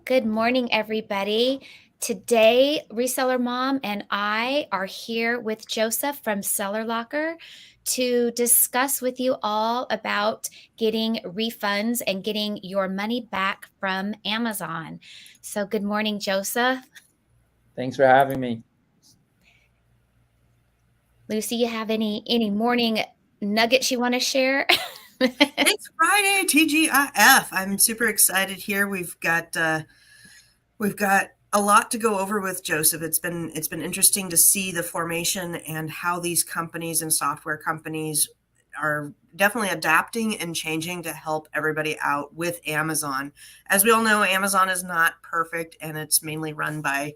Good morning, everybody. Today, Reseller Mom and I are here with Joseph from Seller Locker to discuss with you all about getting refunds and getting your money back from Amazon. So, good morning, Joseph. Thanks for having me. Lucy, you have any morning nuggets you want to share? It's Friday, TGIF. I'm super excited here. We've got a lot to go over with Joseph. It's been interesting to see the formation and how these companies and software companies are definitely adapting and changing to help everybody out with Amazon. As we all know, Amazon is not perfect and it's mainly run by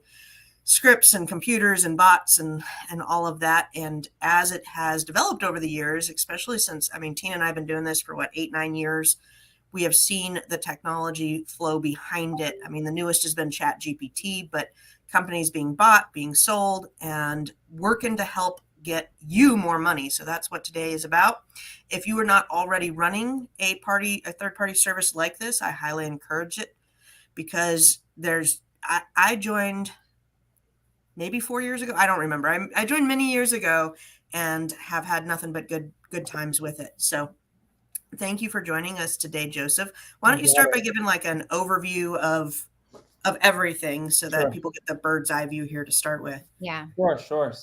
scripts and computers and bots and all of that. And as it has developed over the years, especially since, Tina and I have been doing this for what, 8, 9 years, we have seen the technology flow behind it. The newest has been Chat GPT, but companies being bought, being sold, and working to help get you more money. So that's what today is about. If you are not already running a third party service like this, I highly encourage it, because I joined maybe 4 years ago. I don't remember. I joined many years ago and have had nothing but good times with it. So thank you for joining us today, Joseph. Why don't you start by giving like an overview of everything so that Sure. people get the bird's eye view here to start with? Yeah. Sure.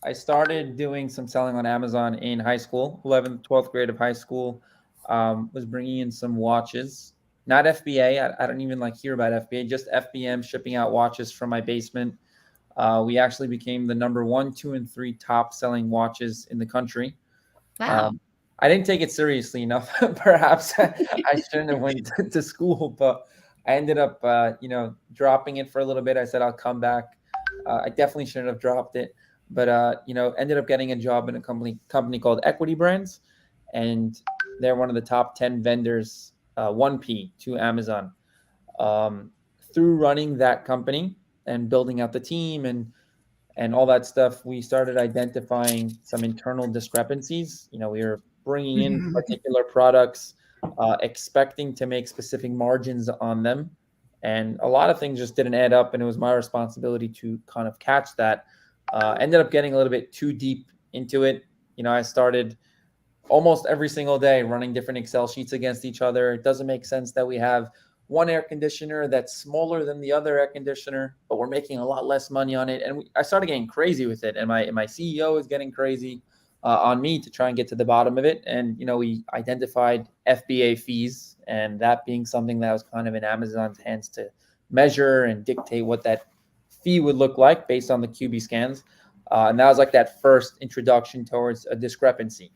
I started doing some selling on Amazon in high school, 11th, 12th grade of high school. Was bringing in some watches, not FBA. I don't even hear about FBA, just FBM, shipping out watches from my basement. We actually became the number 1, 2, and 3 top selling watches in the country. Wow. Um, I didn't take it seriously enough. Perhaps I shouldn't have went to school, but I ended up, dropping it for a little bit. I said I'll come back. I definitely shouldn't have dropped it, but ended up getting a job in a company called Equity Brands, and they're one of the top 10 vendors, 1P to Amazon. Um, Through running that company and building out the team and all that stuff, we started identifying some internal discrepancies. We were bringing in particular products, expecting to make specific margins on them. And a lot of things just didn't add up. And it was my responsibility to kind of catch that. Ended up getting a little bit too deep into it. I started almost every single day running different Excel sheets against each other. It doesn't make sense that we have one air conditioner that's smaller than the other air conditioner, but we're making a lot less money on it. And I started getting crazy with it. And my CEO is getting crazy on me to try and get to the bottom of it. And, we identified FBA fees, and that being something that was kind of in Amazon's hands to measure and dictate what that fee would look like based on the QB scans. And that was like that first introduction towards a discrepancy.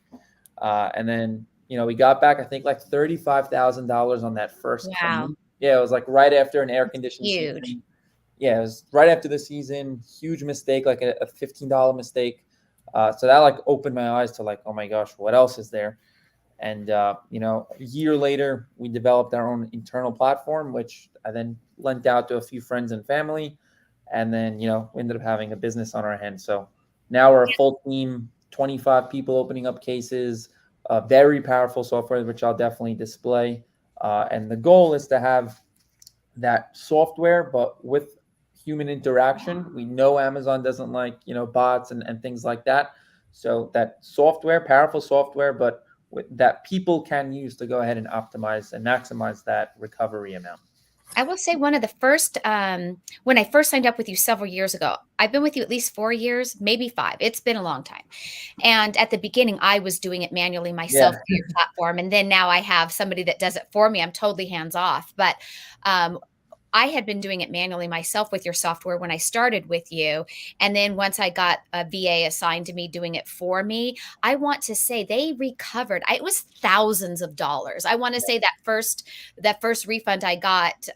And then, we got back, I think, like $35,000 on that first Wow. claim. Yeah, it was like right after an air conditioned Huge. season. Yeah, it was right after the season. Huge mistake, like a $15 mistake. So that opened my eyes to oh my gosh, what else is there? And a year later, we developed our own internal platform, which I then lent out to a few friends and family. And then, we ended up having a business on our hands. So now we're a full team, 25 people opening up cases, very powerful software, which I'll definitely display. And the goal is to have that software, but with human interaction. We know Amazon doesn't like, bots and things like that. So that software, powerful software, but that people can use to go ahead and optimize and maximize that recovery amount. I will say one of the first, when I first signed up with you several years ago, I've been with you at least 4 years, maybe 5. It's been a long time. And at the beginning, I was doing it manually myself Yeah. through your platform. And then now I have somebody that does it for me. I'm totally hands off. But I had been doing it manually myself with your software when I started with you. And then once I got a VA assigned to me doing it for me, I want to say they recovered. It was thousands of dollars. I want to say that first refund I got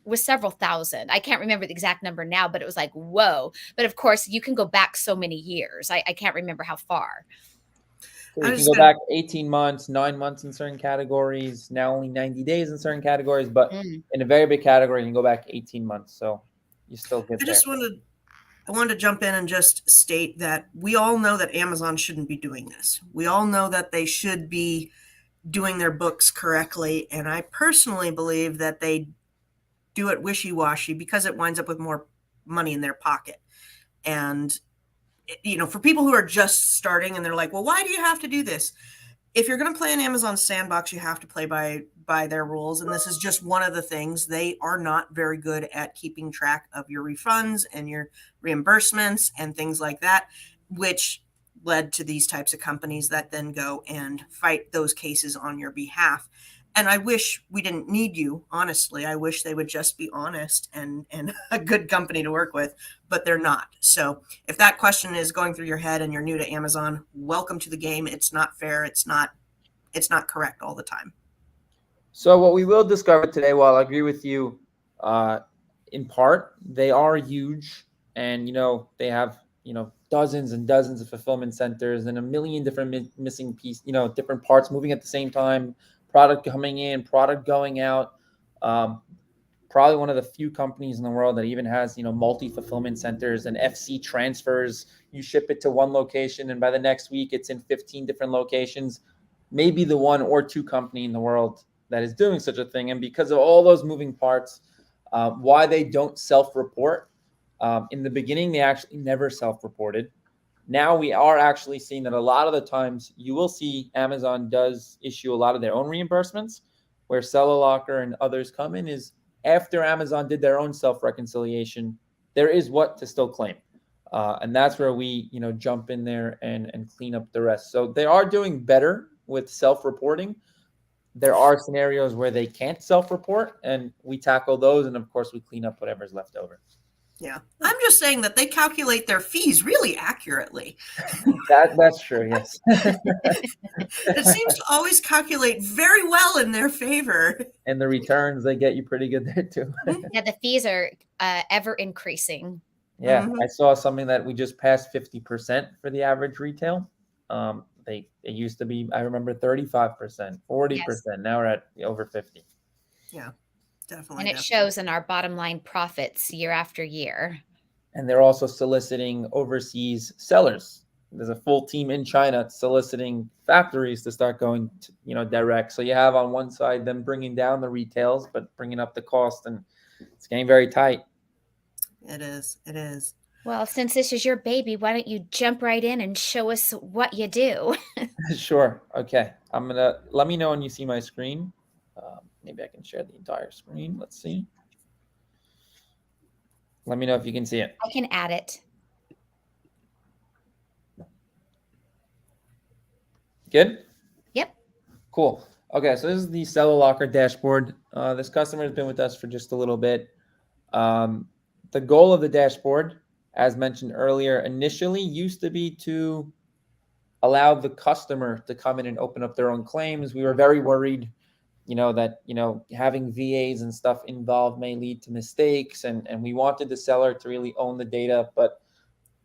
was several thousand. I can't remember the exact number now, but it was like, whoa. But of course, you can go back so many years. I can't remember how far. So you can go back 18 months, 9 months in certain categories, now only 90 days in certain categories, but in a very big category, you can go back 18 months. So you still get there. I wanted to jump in and just state that we all know that Amazon shouldn't be doing this. We all know that they should be doing their books correctly. And I personally believe that they do it wishy-washy because it winds up with more money in their pocket. And, for people who are just starting and they're like, well, why do you have to do this? If you're going to play in Amazon sandbox, you have to play by their rules. And this is just one of the things. They are not very good at keeping track of your refunds and your reimbursements and things like that, which led to these types of companies that then go and fight those cases on your behalf. And I wish we didn't need you, honestly. I wish they would just be honest and a good company to work with, but they're not. So if that question is going through your head and you're new to Amazon, welcome to the game. It's not fair. It's not correct all the time. So what we will discover today, while I agree with you, in part, they are huge, and they have dozens and dozens of fulfillment centers and a million different missing different parts moving at the same time, product coming in, product going out. Probably one of the few companies in the world that even has multi fulfillment centers and FC transfers. You ship it to one location, and by the next week, it's in 15 different locations. Maybe the one or two company in the world that is doing such a thing. And because of all those moving parts, why they don't self-report. In the beginning, they actually never self-reported. Now we are actually seeing that a lot of the times you will see Amazon does issue a lot of their own reimbursements, where Seller Locker and others come in is after Amazon did their own self-reconciliation, there is what to still claim. And that's where we jump in there and clean up the rest. So they are doing better with self-reporting. There are scenarios where they can't self-report, and we tackle those, and of course we clean up whatever's left over. Yeah, I'm just saying that they calculate their fees really accurately. That's true, yes. It seems to always calculate very well in their favor. And the returns, they get you pretty good there too. Yeah, the fees are ever increasing. Yeah, I saw something that we just passed 50% for the average retail. They used to be, I remember, 35%, 40%. Yes. Now we're at over 50. Yeah, definitely. And it shows in our bottom line profits year after year. And they're also soliciting overseas sellers. There's a full team in China soliciting factories to start going to, direct. So you have on one side them bringing down the retails, but bringing up the cost, and it's getting very tight. It is. It is. Well, since this is your baby, why don't you jump right in and show us what you do? Sure. Okay. Let me know when you see my screen. Maybe I can share the entire screen. Let's see. Let me know if you can see it. I can add it. Good? Yep. Cool. Okay, so this is the Seller Locker dashboard. This customer has been with us for just a little bit. The goal of the dashboard, as mentioned earlier, initially used to be to allow the customer to come in and open up their own claims. We were very worried, that, having VAs and stuff involved may lead to mistakes. And we wanted the seller to really own the data, but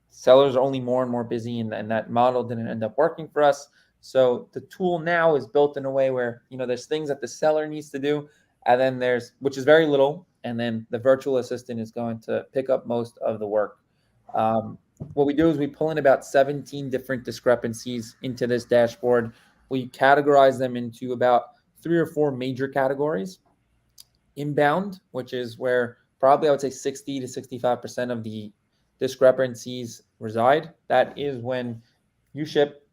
sellers are only more and more busy, and that model didn't end up working for us. So the tool now is built in a way where, there's things that the seller needs to do, and then which is very little, and then the virtual assistant is going to pick up most of the work. What we do is we pull in about 17 different discrepancies into this dashboard. We categorize them into about 3 or 4 major categories. Inbound, which is where probably I would say 60 to 65% of the discrepancies reside. That is when you ship,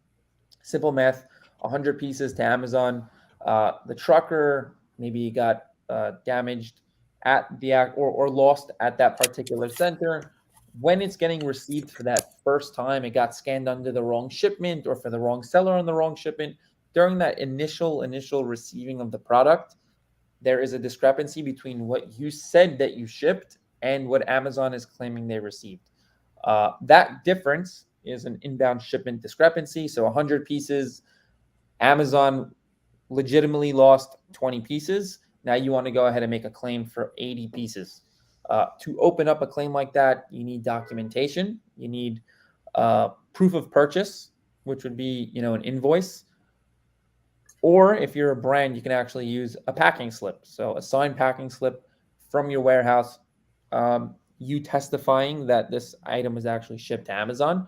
simple math, 100 pieces to Amazon. The trucker maybe got damaged at or lost at that particular center. When it's getting received for that first time, it got scanned under the wrong shipment or for the wrong seller on the wrong shipment. During that initial receiving of the product, there is a discrepancy between what you said that you shipped and what Amazon is claiming they received. That difference is an inbound shipment discrepancy. So 100 pieces, Amazon legitimately lost 20 pieces. Now you want to go ahead and make a claim for 80 pieces. To open up a claim like that, you need documentation. You need proof of purchase, which would be, an invoice. Or if you're a brand, you can actually use a packing slip. So a signed packing slip from your warehouse, you testifying that this item was actually shipped to Amazon.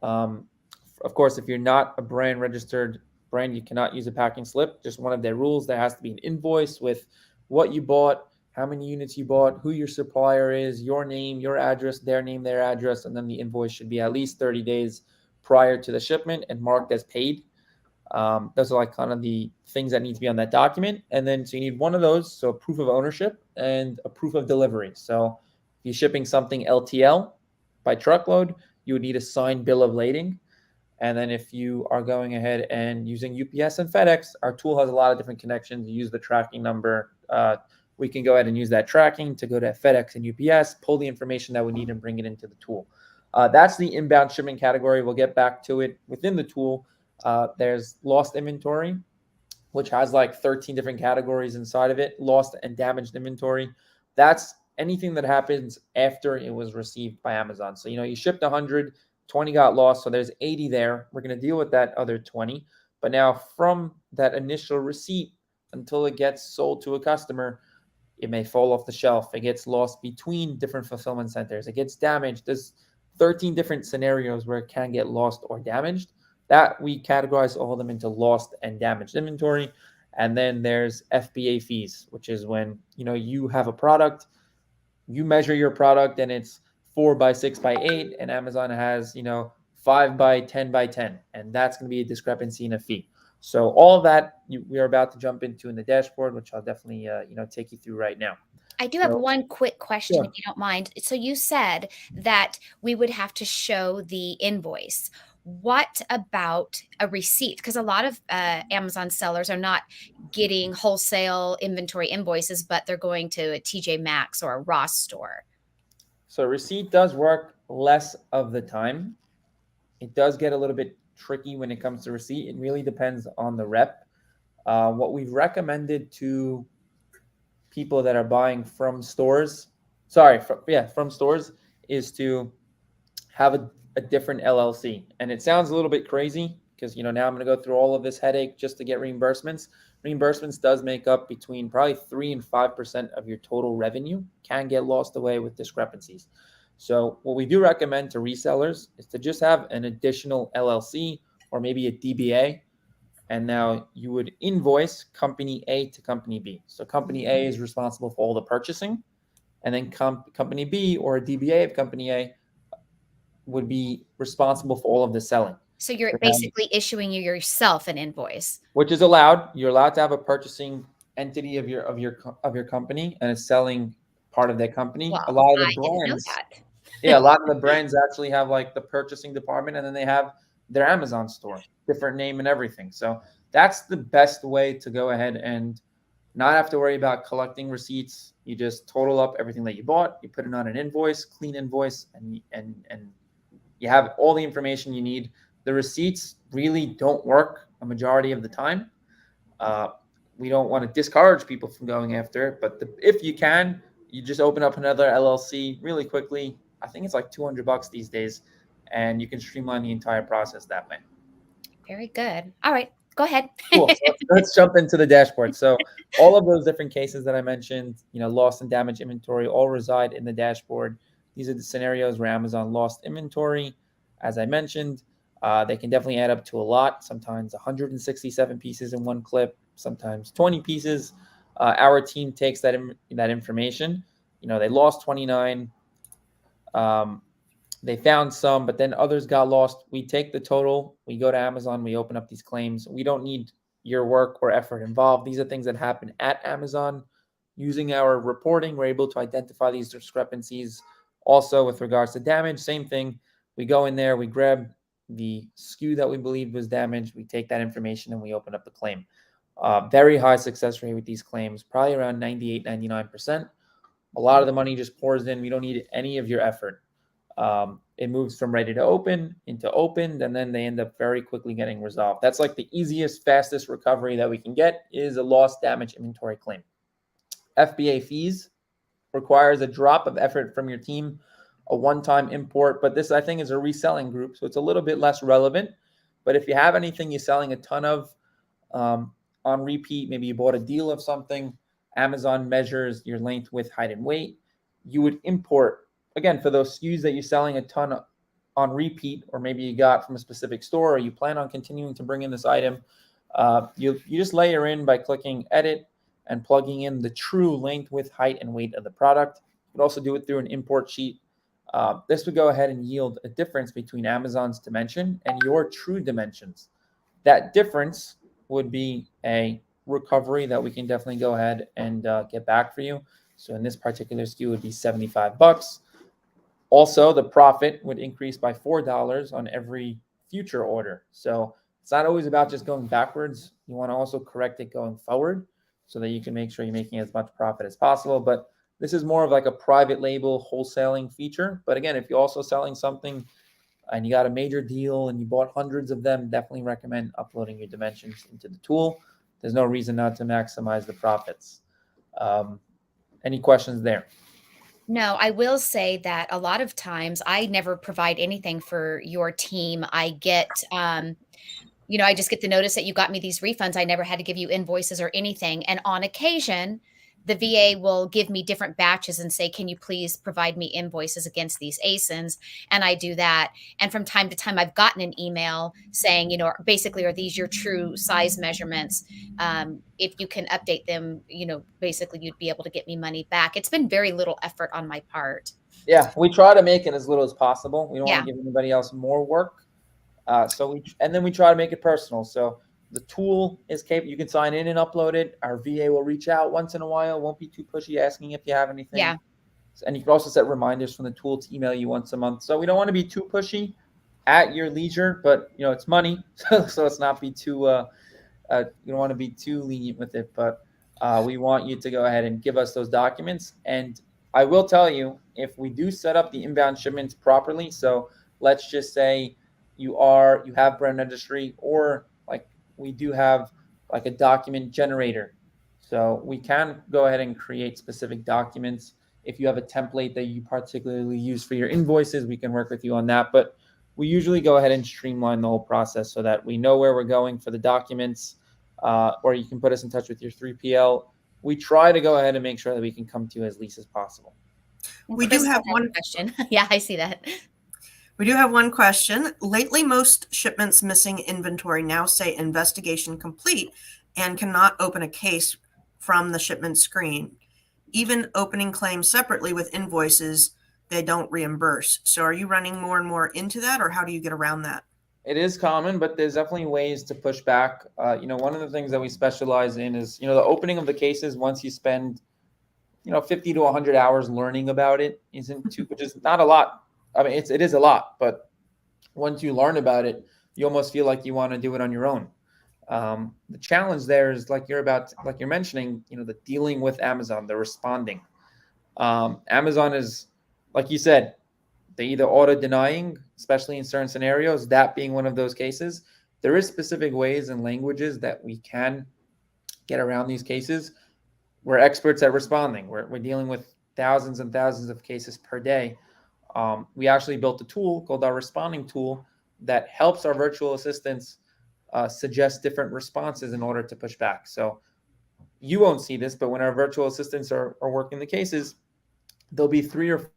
Of course, if you're not a brand registered brand, you cannot use a packing slip. Just one of their rules, there has to be an invoice with what you bought, how many units you bought, who your supplier is, your name, your address, their name, their address, and then the invoice should be at least 30 days prior to the shipment and marked as paid. Those are like kind of the things that need to be on that document. And then so you need one of those, so proof of ownership and a proof of delivery. So if you're shipping something LTL by truckload, you would need a signed bill of lading. And then if you are going ahead and using UPS and FedEx, our tool has a lot of different connections. You use the tracking number. We can go ahead and use that tracking to go to FedEx and UPS, pull the information that we need and bring it into the tool. That's the inbound shipping category. We'll get back to it within the tool. There's lost inventory, which has like 13 different categories inside of it. Lost and damaged inventory. That's anything that happens after it was received by Amazon. So, you shipped 100, 20 got lost. So there's 80 there. We're going to deal with that other 20. But now from that initial receipt until it gets sold to a customer, it may fall off the shelf. It gets lost between different fulfillment centers. It gets damaged. There's 13 different scenarios where it can get lost or damaged. That we categorize all of them into lost and damaged inventory. And then there's FBA fees, which is when, you have a product, you measure your product and it's 4 by 6 by 8, and Amazon has, 5 by 10 by 10. And that's going to be a discrepancy in a fee. So all of that we are about to jump into in the dashboard, which I'll definitely, take you through right now. I do have one quick question, Sure. if you don't mind. So you said that we would have to show the invoice. What about a receipt? Because a lot of Amazon sellers are not getting wholesale inventory invoices, but they're going to a TJ Maxx or a Ross store. So receipt does work less of the time. It does get a little bit tricky when it comes to receipt. It really depends on the rep. What we've recommended to people that are buying from stores, from stores, is to have a different LLC. And it sounds a little bit crazy because, now I'm going to go through all of this headache just to get reimbursements. Reimbursements does make up between probably 3 and 5% of your total revenue, can get lost away with discrepancies. So what we do recommend to resellers is to just have an additional LLC or maybe a DBA. And now you would invoice company A to company B. So company A is responsible for all the purchasing, and then company B or a DBA of company A would be responsible for all of the selling. So you're basically issuing yourself an invoice, which is allowed. You're allowed to have a purchasing entity of your company, and it's selling part of their company. Well, a lot of the I didn't know brands, that. a lot of the brands actually have like the purchasing department, and then they have their Amazon store, different name and everything. So that's the best way to go ahead and not have to worry about collecting receipts. You just total up everything that you bought, you put it on an invoice, clean invoice, and you have all the information you need. The receipts really don't work a majority of the time. We don't want to discourage people from going after it, but if you can, you just open up another LLC really quickly. I think it's like $200 these days, and you can streamline the entire process that way. Very good. All right, go ahead. Cool. So let's jump into the dashboard. So all of those different cases that I mentioned, lost and damaged inventory, all reside in the dashboard. These are the scenarios where Amazon lost inventory. As I mentioned, they can definitely add up to a lot, sometimes 167 pieces in one clip, sometimes 20 pieces. Our team takes that information. They lost 29. They found some, but then others got lost. We take the total. We go to Amazon. We open up these claims. We don't need your work or effort involved. These are things that happen at Amazon. Using our reporting, we're able to identify these discrepancies. Also, with regards to damage, same thing. We go in there, we grab the SKU that we believe was damaged. We take that information and we open up the claim. Very high success rate with these claims, probably around 98, 99%. A lot of the money just pours in. We don't need any of your effort. It moves from ready to open into opened, and then they end up very quickly getting resolved. That's like the easiest, fastest recovery that we can get is a lost damage inventory claim. FBA fees requires a drop of effort from your team, a one-time import, but this I think is a reselling group, so it's a little bit less relevant. But if you have anything you're selling a ton of on repeat, maybe you bought a deal of something, Amazon measures your length, width, height, and weight, you would import, again, for those SKUs that you're selling a ton on repeat, or maybe you got from a specific store, or you plan on continuing to bring in this item, you just layer in by clicking edit, and plugging in the true length, width, height, and weight of the product. You can also do it through an import sheet. This would go ahead and yield a difference between Amazon's dimension and your true dimensions. That difference would be a recovery that we can definitely go ahead and get back for you. So in this particular SKU, it would be $75. Also, the profit would increase by $4 on every future order. So it's not always about just going backwards. You want to also correct it going forward so that you can make sure you're making as much profit as possible. But this is more of like a private label wholesaling feature. But again, if you're also selling something and you got a major deal and you bought hundreds of them, definitely recommend uploading your dimensions into the tool. There's no reason not to maximize the profits. Any questions there? No, I will say that a lot of times I never provide anything for your team. I get, I just get the notice that you got me these refunds. I never had to give you invoices or anything. And on occasion, the VA will give me different batches and say, can you please provide me invoices against these ASINs? And I do that. And from time to time, I've gotten an email saying, basically, are these your true size measurements? If you can update them, basically you'd be able to get me money back. It's been very little effort on my part. Yeah, we try to make it as little as possible. We don't want Yeah. to give anybody else more work. Then we try to make it personal. So the tool is capable. You can sign in and upload it. Our VA will reach out once in a while. Won't be too pushy, asking if you have anything. Yeah. And you can also set reminders from the tool to email you once a month. So we don't want to be too pushy, at your leisure, but it's money, so it's not be too. You don't want to be too lenient with it, but we want you to go ahead and give us those documents. And I will tell you, if we do set up the inbound shipments properly, so let's just say you have brand registry, or like we do have like a document generator. So we can go ahead and create specific documents. If you have a template that you particularly use for your invoices, we can work with you on that. But we usually go ahead and streamline the whole process so that we know where we're going for the documents, or you can put us in touch with your 3PL. We try to go ahead and make sure that we can come to you as least as possible. We do have one question. Yeah, I see that. We do have one question. Lately, most shipments missing inventory now say investigation complete and cannot open a case from the shipment screen. Even opening claims separately with invoices, they don't reimburse. So are you running more and more into that, or how do you get around that? It is common, but there's definitely ways to push back. One of the things that we specialize in is, the opening of the cases. Once you spend, 50 to 100 hours learning about it, which is not a lot. I mean, it is a lot, but once you learn about it, you almost feel like you want to do it on your own. The challenge there is like you're mentioning, the dealing with Amazon, the responding. Amazon is, like you said, they either auto denying, especially in certain scenarios, that being one of those cases. There is specific ways and languages that we can get around these cases. We're experts at responding. We're dealing with thousands and thousands of cases per day. We actually built a tool called our responding tool that helps our virtual assistants suggest different responses in order to push back. So you won't see this, but when our virtual assistants are working the cases, there'll be 3 or 4.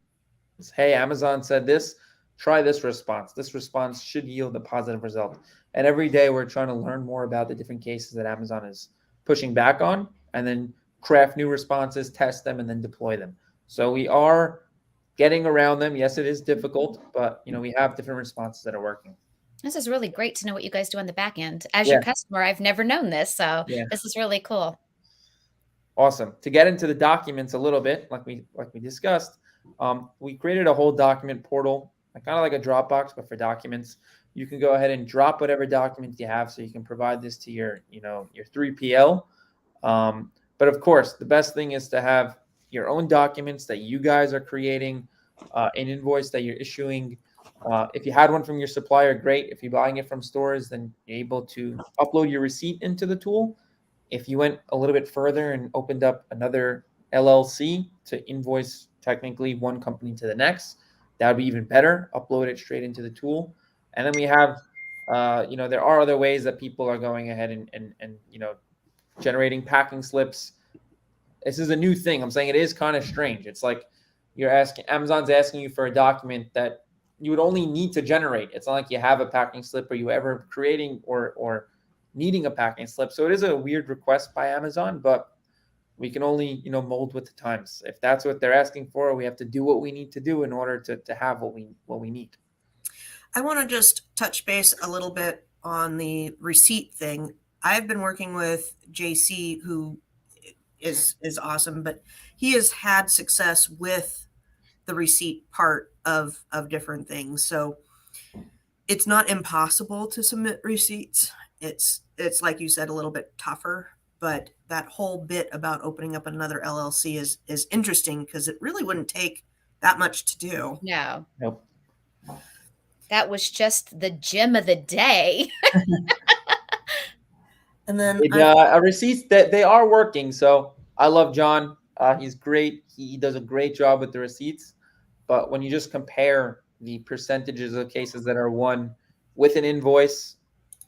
Hey, Amazon said this, try this response. This response should yield a positive result. And every day we're trying to learn more about the different cases that Amazon is pushing back on, and then craft new responses, test them, and then deploy them. So we are getting around them. Yes, it is difficult, but we have different responses that are working. This is really great to know what you guys do on the back end. As your customer, I've never known this, so This is really cool. Awesome. To get into the documents a little bit, like we discussed, we created a whole document portal, kind of like a Dropbox, but for documents. You can go ahead and drop whatever documents you have, so you can provide this to your 3PL. But of course, the best thing is to have your own documents that you guys are creating, an invoice that you're issuing. If you had one from your supplier, great. If you're buying it from stores, then you're able to upload your receipt into the tool. If you went a little bit further and opened up another LLC to invoice technically one company to the next, that would be even better. Upload it straight into the tool. And then we have, there are other ways that people are going ahead and generating packing slips. This is a new thing. I'm saying it is kind of strange. It's like Amazon's asking you for a document that you would only need to generate. It's not like you have a packing slip or you ever creating or needing a packing slip. So it is a weird request by Amazon, but we can only, mold with the times. If that's what they're asking for, we have to do what we need to do in order to have what we need. I want to just touch base a little bit on the receipt thing. I've been working with JC, who is awesome, but he has had success with the receipt part of different things. So it's not impossible to submit receipts. It's like you said, a little bit tougher, but that whole bit about opening up another LLC is interesting because it really wouldn't take that much to do. No, Nope. that was just the gem of the day. And then Receipts that they are working. So I love John. He's great. He does a great job with the receipts. But when you just compare the percentages of cases that are won with an invoice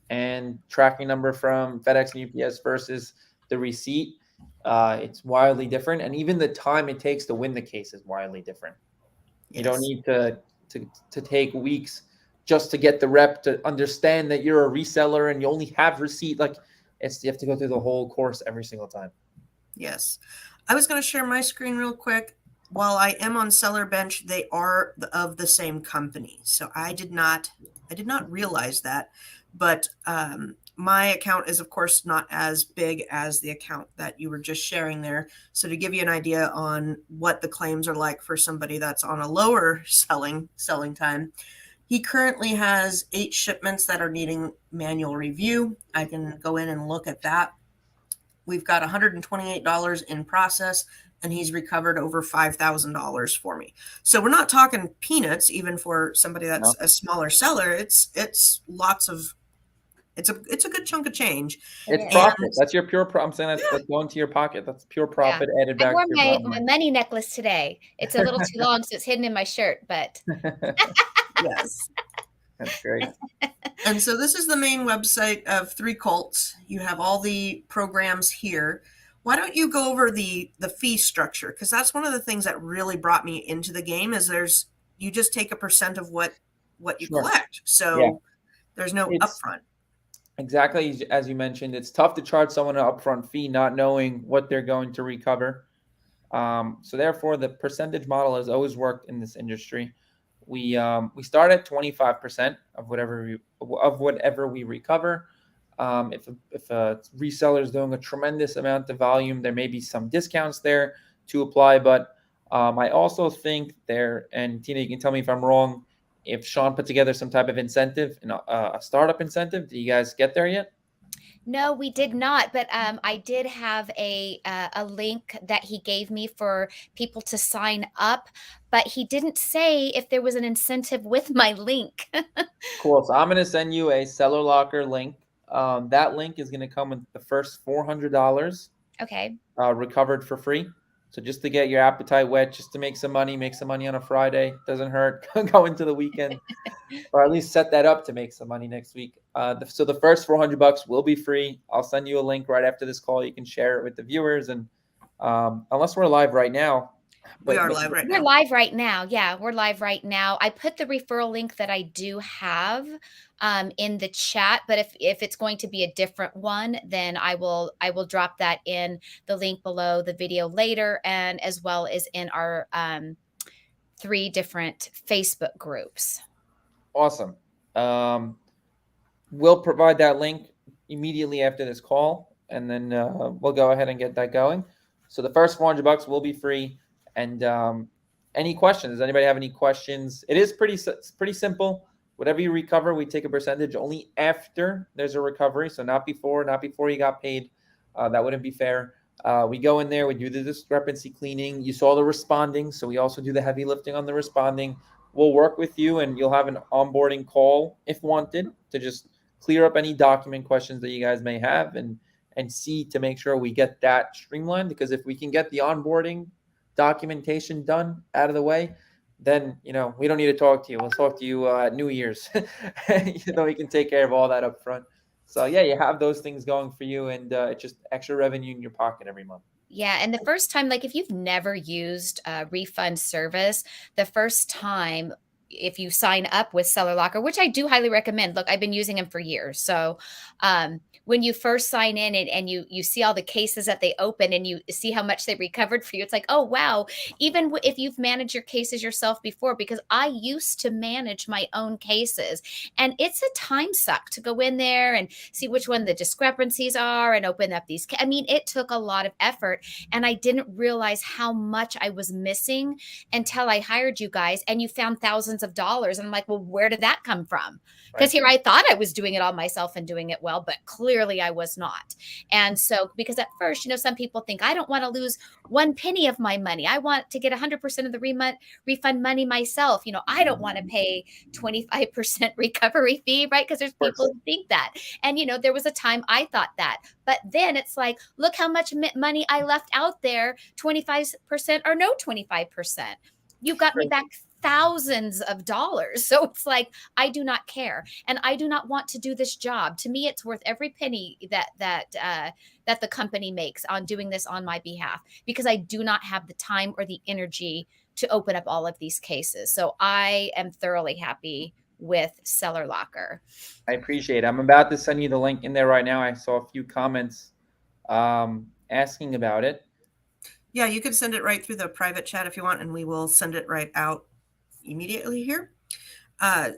and tracking number from FedEx and UPS versus the receipt, it's wildly different. And even the time it takes to win the case is wildly different. You don't yes. need to take weeks just to get the rep to understand that you're a reseller and you only have receipt. Like you have to go through the whole course every single time. Yes. I was going to share my screen real quick. While I am on Seller Bench, they are of the same company. So I did not realize that. But my account is, of course, not as big as the account that you were just sharing there. So to give you an idea on what the claims are like for somebody that's on a lower selling time, he currently has 8 shipments that are needing manual review. I can go in and look at that. We've got $128 in process, and he's recovered over $5,000 for me. So we're not talking peanuts, even for somebody that's a smaller seller. It's lots of it's a good chunk of change. It's It is. profit. That's your pure I'm saying that's going to your pocket. That's pure profit added I back wore to your my bottom line. money necklace today. It's a little too long, so it's hidden in my shirt, but Yes. That's great. And so this is the main website of Three Colts. You have all the programs here. Why don't you go over the fee structure? Because that's one of the things that really brought me into the game is you just take a percent of what you Sure. collect. So Yeah. there's no It's upfront. exactly as you mentioned. It's tough to charge someone an upfront fee not knowing what they're going to recover. So therefore, the percentage model has always worked in this industry. We start at 25% of whatever we recover. If a reseller is doing a tremendous amount of volume, there may be some discounts there to apply. But I also think and Tina, you can tell me if I'm wrong, if Sean put together some type of incentive, a startup incentive. Do you guys get there yet? no, we did not. But I did have a link that he gave me for people to sign up, but he didn't say if there was an incentive with my link. Cool. So I'm going to send you a Seller Locker link. That link is going to come with the first $400 Okay. recovered for free. So just to get your appetite wet, just to make some money on a Friday. Doesn't hurt. Go into the weekend, or at least set that up to make some money next week. So the first $400 will be free. I'll send you a link right after this call. You can share it with the viewers, and unless we're live right now, We are live right We're now. live right now. Yeah, we're live right now. I put the referral link that I do have in the chat, but if it's going to be a different one, then I will drop that in the link below the video later, and as well as in our 3 different Facebook groups. Awesome. We'll provide that link immediately after this call, and then we'll go ahead and get that going. So the first $400 will be free. And any questions? Does anybody have any questions? It is pretty simple. Whatever you recover, we take a percentage only after there's a recovery. So not before you got paid. That wouldn't be fair. We go in there, we do the discrepancy cleaning. You saw the responding, so we also do the heavy lifting on the responding. We'll work with you, and you'll have an onboarding call if wanted to just clear up any document questions that you guys may have and see to make sure we get that streamlined. Because if we can get the onboarding documentation done out of the way, then we don't need to talk to you. We'll talk to you at New Year's. We can take care of all that up front. So yeah, you have those things going for you, and it's just extra revenue in your pocket every month. Yeah, and the first time, like if you've never used a refund service, the first time if you sign up with Seller Locker, which I do highly recommend. Look, I've been using them for years. So when you first sign in and you see all the cases that they open and you see how much they recovered for you, it's like, oh wow. Even if you've managed your cases yourself before, because I used to manage my own cases, and it's a time suck to go in there and see which one the discrepancies are and open up these. I mean, it took a lot of effort, and I didn't realize how much I was missing until I hired you guys and you found thousands of dollars. And I'm like, well, where did that come from? Because Right. here I thought I was doing it all myself and doing it well, but clearly I was not. And so, because at first, some people think I don't want to lose one penny of my money. I want to get 100% of the refund money myself. I don't want to pay 25% recovery fee, right? Because there's Of people course. who think that. And, there was a time I thought that. But then it's like, look how much money I left out there, 25% or no 25%. You got me Right. back thousands of dollars. So it's like, I do not care. And I do not want to do this job. To me, it's worth every penny that the company makes on doing this on my behalf, because I do not have the time or the energy to open up all of these cases. So I am thoroughly happy with Seller Locker. I appreciate it. I'm about to send you the link in there right now. I saw a few comments asking about it. Yeah, you can send it right through the private chat if you want, and we will send it right out immediately here.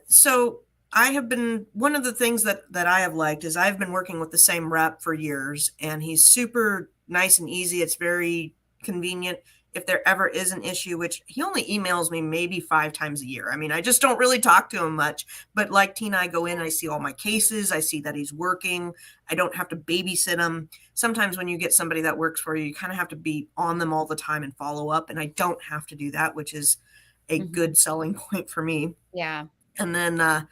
So I have been, one of the things that I have liked is I've been working with the same rep for years, and he's super nice and easy. It's very convenient. If there ever is an issue, which he only emails me maybe 5 times a year. I mean, I just don't really talk to him much, but like Tina, I go in, I see all my cases. I see that he's working. I don't have to babysit him. Sometimes when you get somebody that works for you, you kind of have to be on them all the time and follow up. And I don't have to do that, which is a good selling point for me. Yeah. And then,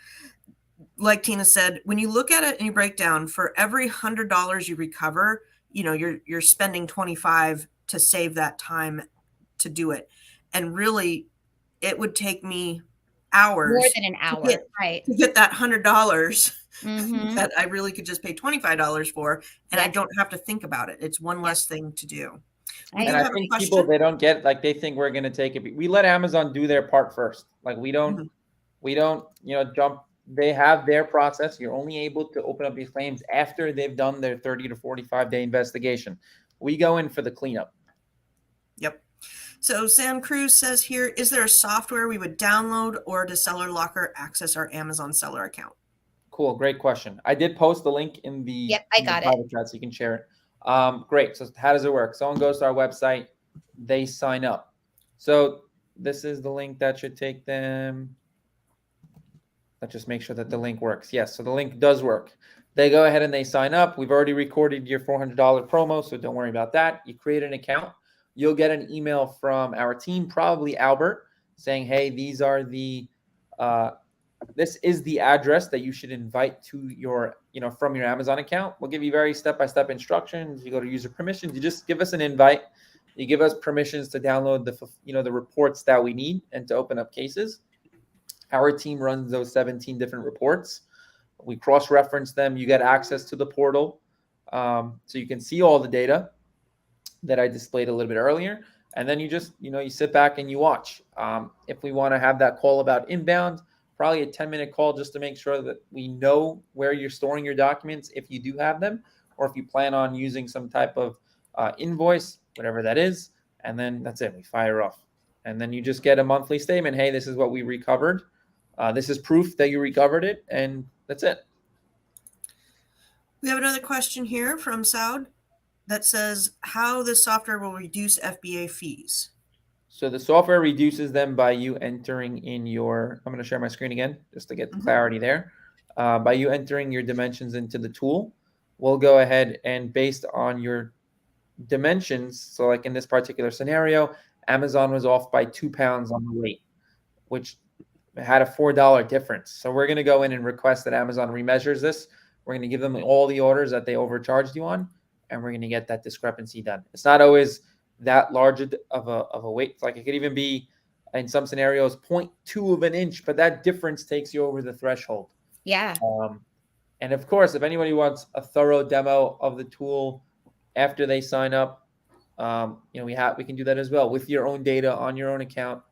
like Tina said, when you look at it and you break down, for every $100 you recover, you're spending 25 to save that time to do it. And really, it would take me More hours than an to hour. get Right. to get that $100 Mm-hmm. that I really could just pay $25 for, and I Yep. don't have to think about it. It's one Yep. less thing to do. I We do And I have agree. a think people, question. they don't get, like, they think we're going to take it. We let Amazon do their part first. Like, we don't Mhm. jump. They have their process. You're only able to open up these claims after they've done their 30 to 45-day investigation. We go in for the cleanup. Yep. So Sam Cruz says here, is there a software we would download, or does Seller Locker access our Amazon seller account? Cool. Great question. I did post the link in the, Yep, I got it. private chat, so you can share it. Great. So how does it work? Someone goes to our website, they sign up. So this is the link that should take them. Let's just make sure that the link works. Yes, so the link does work. They go ahead and they sign up. We've already recorded your $400 promo, so don't worry about that. You create an account. You'll get an email from our team, probably Albert, saying, hey, these are this is the address that you should invite to your, from your Amazon account. We'll give you very step-by-step instructions. You go to user permissions. You just give us an invite. You give us permissions to download the reports that we need and to open up cases. Our team runs those 17 different reports. We cross-reference them. You get access to the portal, so you can see all the data that I displayed a little bit earlier. And then you just, you sit back and you watch. If we want to have that call about inbound, probably a 10-minute call just to make sure that we know where you're storing your documents, if you do have them, or if you plan on using some type of invoice, whatever that is. And then that's it. We fire off. And then you just get a monthly statement. Hey, this is what we recovered. This is proof that you recovered it. And that's it. We have another question here from Saud that says how this software will reduce FBA fees. So the software reduces them by you entering in your, I'm going to share my screen again just to get the clarity there. By you entering your dimensions into the tool, we'll go ahead and based on your dimensions, so like in this particular scenario, Amazon was off by 2 pounds on the weight, which had a $4 difference. So we're going to go in and request that Amazon remeasures this. We're going to give them all the orders that they overcharged you on, and we're going to get that discrepancy done. It's not always that large of a weight. Like, it could even be, in some scenarios, 0.2 of an inch, but that difference takes you over the threshold. Yeah. And of course, if anybody wants a thorough demo of the tool after they sign up, we can do that as well with your own data on your own account.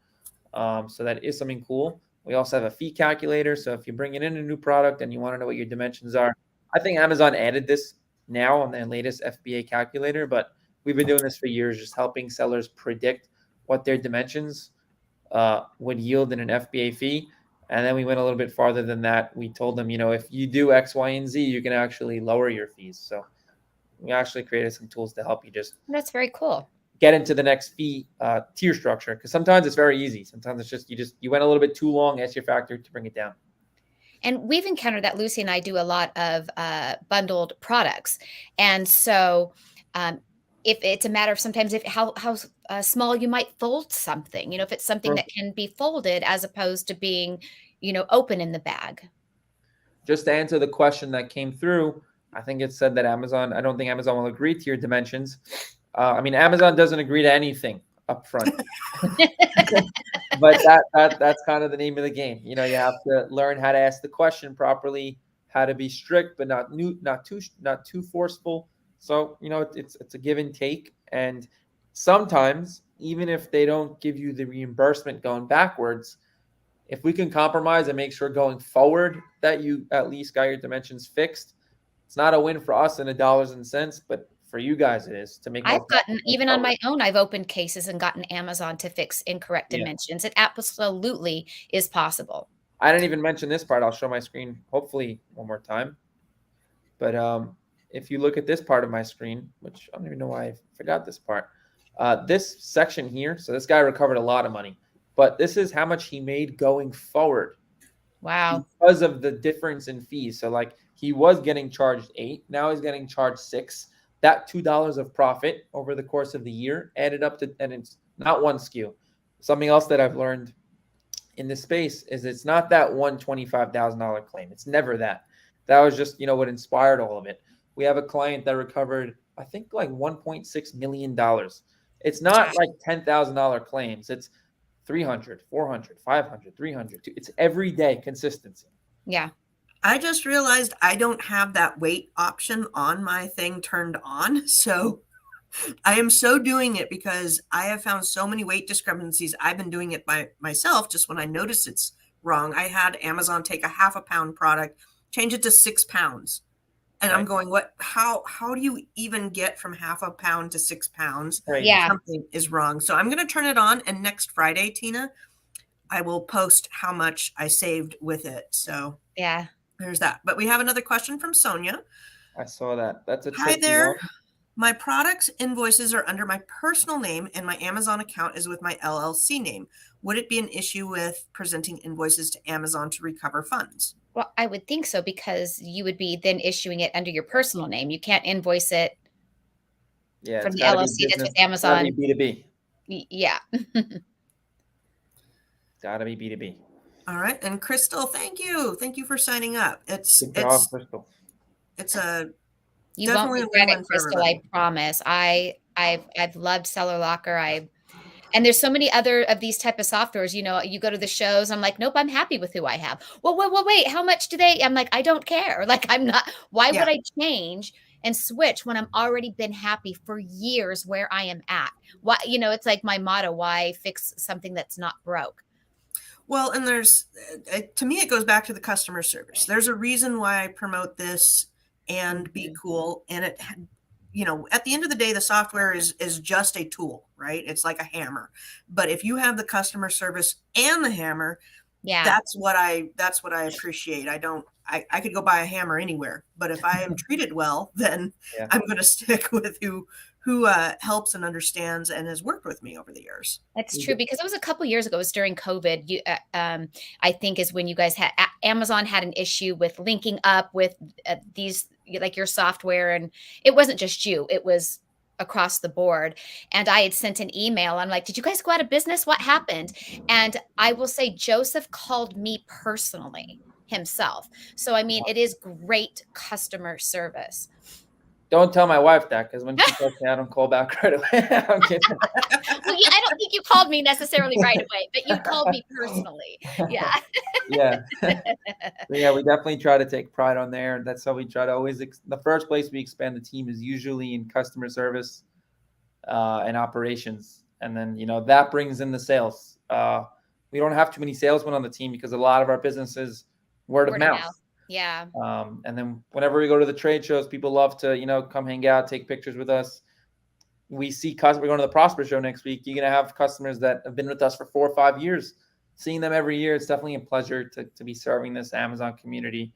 So that is something cool. We also have a fee calculator. So if you're bringing in a new product and you want to know what your dimensions are, I think Amazon added this now on their latest FBA calculator, but we've been doing this for years, just helping sellers predict what their dimensions would yield in an FBA fee. And then we went a little bit farther than that. We told them, if you do X, Y, and Z, you can actually lower your fees. So we actually created some tools to help you just That's very cool. get into the next fee tier structure. Because sometimes it's very easy. Sometimes it's just you went a little bit too long. Ask your factory to bring it down. And we've encountered that. Lucy and I do a lot of bundled products. And so if it's a matter of sometimes how small you might fold something, if it's something that can be folded as opposed to being, open in the bag. Just to answer the question that came through, I think it said that I don't think Amazon will agree to your dimensions. Amazon doesn't agree to anything up front. But that's kind of the name of the game. You have to learn how to ask the question properly, how to be strict, but not too forceful. So, it's a give and take. And sometimes, even if they don't give you the reimbursement going backwards, if we can compromise and make sure going forward that you at least got your dimensions fixed, it's not a win for us in the dollars and cents, but for you guys it is to make more. I've gotten, even on my own, I've opened cases and gotten Amazon to fix incorrect dimensions. It absolutely is possible. I didn't even mention this part. I'll show my screen hopefully one more time. But if you look at this part of my screen, which I don't even know why I forgot this part, this section here, so this guy recovered a lot of money, but this is how much he made going forward. Wow. Because of the difference in fees. So like he was getting charged $8, now he's getting charged $6. That $2 of profit over the course of the year added up to, and it's not one SKU. Something else that I've learned in this space is it's not that one $25,000 claim. It's never that. That was just, what inspired all of it. We have a client that recovered, I think, like $1.6 million. It's not like $10,000 claims. It's 300, 400, 500, 300. It's everyday consistency. Yeah. I just realized I don't have that weight option on my thing turned on. So I am so doing it because I have found so many weight discrepancies. I've been doing it by myself just when I notice it's wrong. I had Amazon take a half a pound product, change it to 6 pounds. And right. I'm going, how do you even get from half a pound to 6 pounds? Right. Yeah. Something is wrong. So I'm going to turn it on. And next Friday, Tina, I will post how much I saved with it. So yeah, there's that. But we have another question from Sonia. I saw that. That's a Hi there. one. My products invoices are under my personal name and my Amazon account is with my LLC name. Would it be an issue with presenting invoices to Amazon to recover funds? Well, I would think so because you would be then issuing it under your personal name. You can't invoice it from the LLC that's with Amazon. It's gotta be B2B. Yeah. Gotta be B2B. All right. And Crystal, thank you. Thank you for signing up. Crystal. It's a You won't regret it, Crystal. I promise. I've loved Seller Locker. And there's so many other of these type of softwares. You go to the shows. I'm like, nope, I'm happy with who I have. Well, wait, how much do they? I'm like, I don't care. Like, I'm not. Why would I change and switch when I'm already been happy for years where I am at? Why? It's like my motto. Why fix something that's not broke? Well, and to me, it goes back to the customer service. There's a reason why I promote this and Be Cool. And it, at the end of the day, the software is just a tool, right? It's like a hammer. But if you have the customer service and the hammer, that's what I appreciate. I could go buy a hammer anywhere, but if I am treated well, then I'm going to stick with who helps and understands and has worked with me over the years. That's true, because it was a couple years ago. It was during COVID. I think is when you guys had Amazon had an issue with linking up with these, like your software, and it wasn't just you; it was across the board. And I had sent an email. I'm like, "Did you guys go out of business? What happened?" And I will say, Joseph called me personally himself. So it is great customer service. Don't tell my wife that, because when she calls me, I don't call back right away. I'm kidding. Well, I don't think you called me necessarily right away, but you called me personally. Yeah. Yeah, we definitely try to take pride on there. That's how we try to always. The first place we expand the team is usually in customer service and operations, and then that brings in the sales. we don't have too many salesmen on the team because a lot of our business is word of Word of mouth. mouth. Yeah. And then whenever we go to the trade shows, people love to, come hang out, take pictures with us. We see customers. We're going to the Prosper Show next week. You're going to have customers that have been with us for 4 or 5 years. Seeing them every year, it's definitely a pleasure to be serving this Amazon community.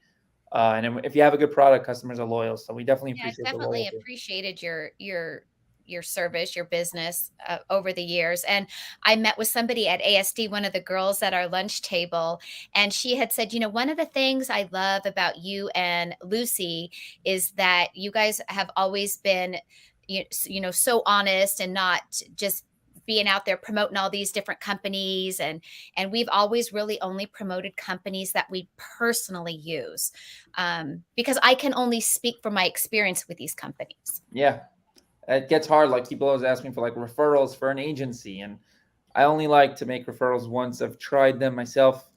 And if you have a good product, customers are loyal. So we definitely Yeah, I've appreciate the definitely loyalty. appreciated your service, your business over the years. And I met with somebody at ASD, one of the girls at our lunch table, and she had said, one of the things I love about you and Lucy is that you guys have always been, so honest and not just being out there promoting all these different companies, and we've always really only promoted companies that we personally use, because I can only speak from my experience with these companies. Yeah, it gets hard. Like people always ask me for like referrals for an agency, and I only like to make referrals once I've tried them myself.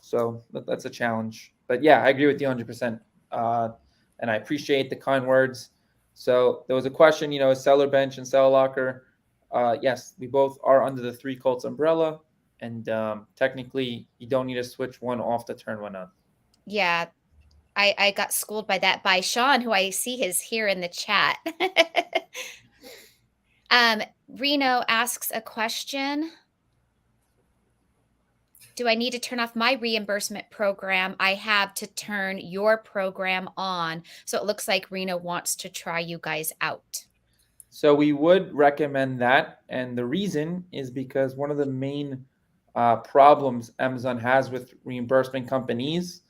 So that's a challenge. But yeah, I agree with you 100%. And I appreciate the kind words. So there was a question, is Seller Bench and Seller Locker? Yes, we both are under the Three Colts umbrella. And technically, you don't need to switch one off to turn one on. Yeah, I got schooled by that by Sean, who I see is here in the chat. Reno asks a question. Do I need to turn off my reimbursement program? I have to turn your program on. So it looks like Reno wants to try you guys out. So we would recommend that. And the reason is because one of the main problems Amazon has with reimbursement companies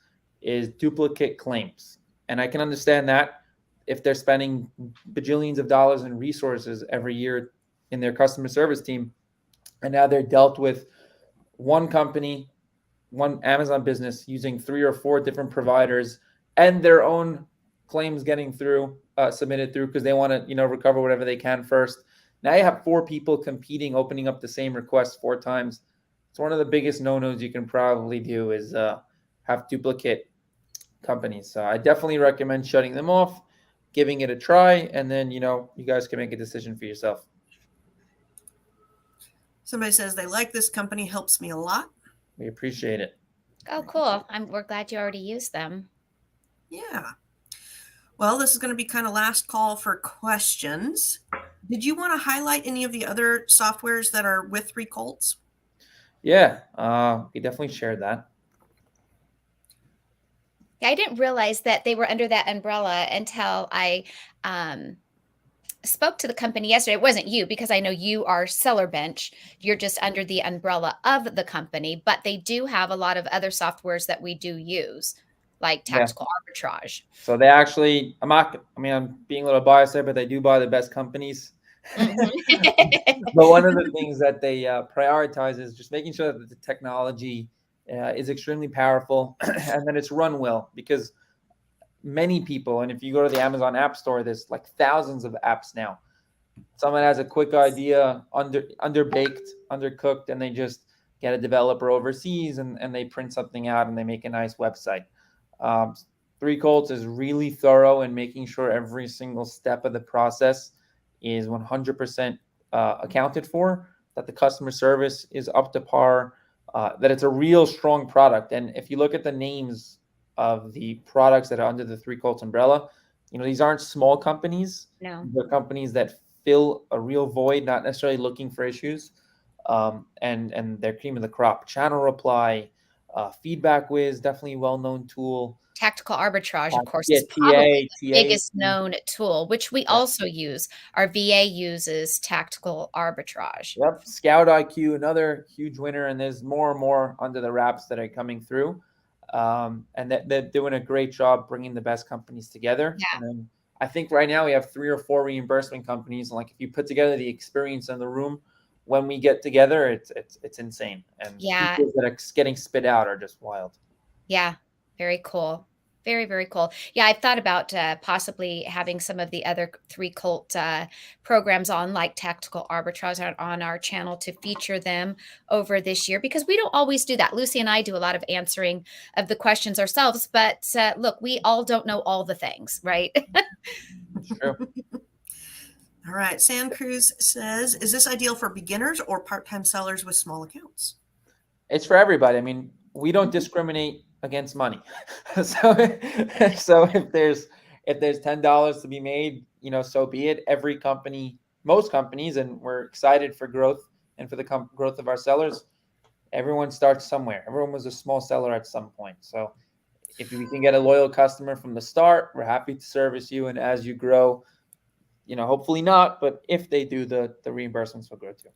is duplicate claims. And I can understand that if they're spending bajillions of dollars in resources every year in their customer service team, and now they're dealt with one company, one Amazon business using 3 or 4 different providers and their own claims getting through submitted through because they want to recover whatever they can first. Now you have 4 people competing, opening up the same request 4 times. It's one of the biggest no-nos you can probably do is have duplicate companies. So I definitely recommend shutting them off, giving it a try, and then you guys can make a decision for yourself. Somebody says they like this company, helps me a lot. We appreciate it. Oh, cool. We're glad you already used them. Yeah. Well, this is going to be kind of last call for questions. Did you want to highlight any of the other softwares that are with Three Colts? Yeah, we definitely shared that. Yeah, I didn't realize that they were under that umbrella until I spoke to the company yesterday. It wasn't you, because I know you are Seller Bench. You're just under the umbrella of the company, but they do have a lot of other softwares that we do use, like Tactical Arbitrage. So they actually, I'm being a little biased there, but they do buy the best companies. Mm-hmm. But one of the things that they prioritize is just making sure that the technology is extremely powerful and that it's run well, because many people, and if you go to the Amazon App Store, there's like thousands of apps now. Someone has a quick idea, underbaked, undercooked, and they just get a developer overseas and they print something out and they make a nice website. Three Colts is really thorough in making sure every single step of the process is 100% accounted for, that the customer service is up to par, that it's a real strong product. And if you look at the names of the products that are under the Three Colts umbrella, these aren't small companies. No. They're companies that fill a real void, not necessarily looking for issues. And they're cream of the crop. Channel Reply, Feedback Wiz, definitely a well-known tool. Tactical Arbitrage, of course, Yeah, is probably the TA. biggest known tool, which we also use. Our VA uses Tactical Arbitrage. Yep. Scout IQ, another huge winner, and there's more and more under the wraps that are coming through. And they're doing a great job bringing the best companies together. Yeah. And then I think right now we have 3 or 4 reimbursement companies. And like if you put together the experience in the room when we get together, it's insane. And people that are getting spit out are just wild. Yeah. Very cool. Very, very cool. Yeah, I've thought about possibly having some of the other Three Colt programs on, like Tactical Arbitrage, on our channel to feature them over this year, because we don't always do that. Lucy and I do a lot of answering of the questions ourselves, but look, we all don't know all the things, right? True. All right. Sand Cruz says, is this ideal for beginners or part-time sellers with small accounts? It's for everybody. I mean, we don't discriminate against money. so so if there's $10 to be made, so be it. Every company, most companies, and we're excited for growth and for the growth of our sellers. Everyone starts somewhere. Everyone was a small seller at some point. So if we can get a loyal customer from the start, we're happy to service you. And as you grow, hopefully not, but if they do, the reimbursements will grow too.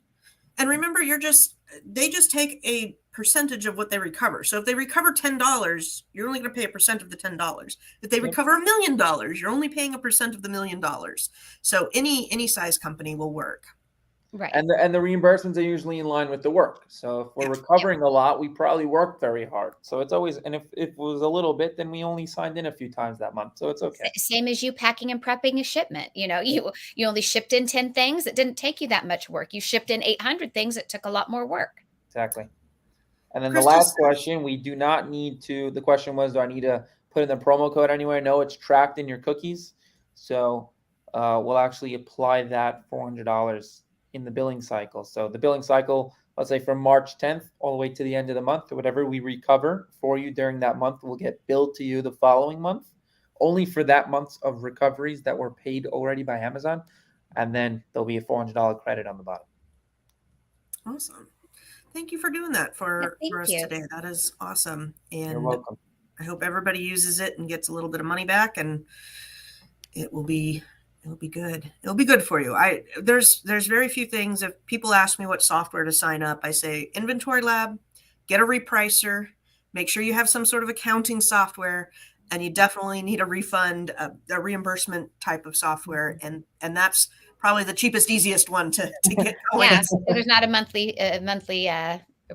And remember, they just take a percentage of what they recover. So if they recover $10, you're only going to pay a percent of the $10. If they recover $1 million, you're only paying a percent of the $1 million. So any size company will work. Right. And the reimbursements are usually in line with the work. So if we're recovering a lot, we probably worked very hard. So it's always, and if it was a little bit, then we only signed in a few times that month. So it's okay. Same as you packing and prepping a shipment. You only shipped in 10 things. It didn't take you that much work. You shipped in 800 things. It took a lot more work. Exactly. And then the last question, we do not need to, the question was, do I need to put in the promo code anywhere? No, it's tracked in your cookies. So we'll actually apply that $400 in the billing cycle. So the billing cycle, let's say from March 10th all the way to the end of the month, or whatever we recover for you during that month will get billed to you the following month, only for that month's of recoveries that were paid already by Amazon. And then there'll be a $400 credit on the bottom. Awesome. Thank you for doing that for us today. That is awesome. And you're welcome. I hope everybody uses it and gets a little bit of money back, and it'll be good. It'll be good for you. There's very few things. If people ask me what software to sign up, I say Inventory Lab, get a repricer, make sure you have some sort of accounting software, and you definitely need a refund, a reimbursement type of software, and that's probably the cheapest, easiest one to get going. Yeah, so there's not a monthly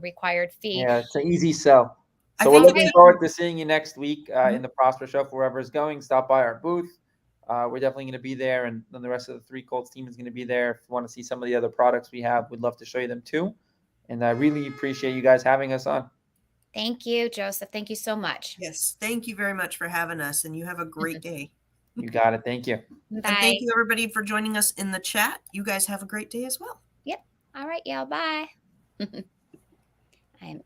required fee. Yeah, it's an easy sell. So we're looking forward to seeing you next week in the Prosper Show. For whoever's going, stop by our booth. We're definitely going to be there, and then the rest of the Three Colts team is going to be there. If you want to see some of the other products we have, we'd love to show you them too. And I really appreciate you guys having us on. Thank you, Joseph. Thank you so much. Yes, thank you very much for having us, and you have a great day. You got it. Thank you. Bye. And thank you, everybody, for joining us in the chat. You guys have a great day as well. Yep. All right, y'all. Bye. I am in.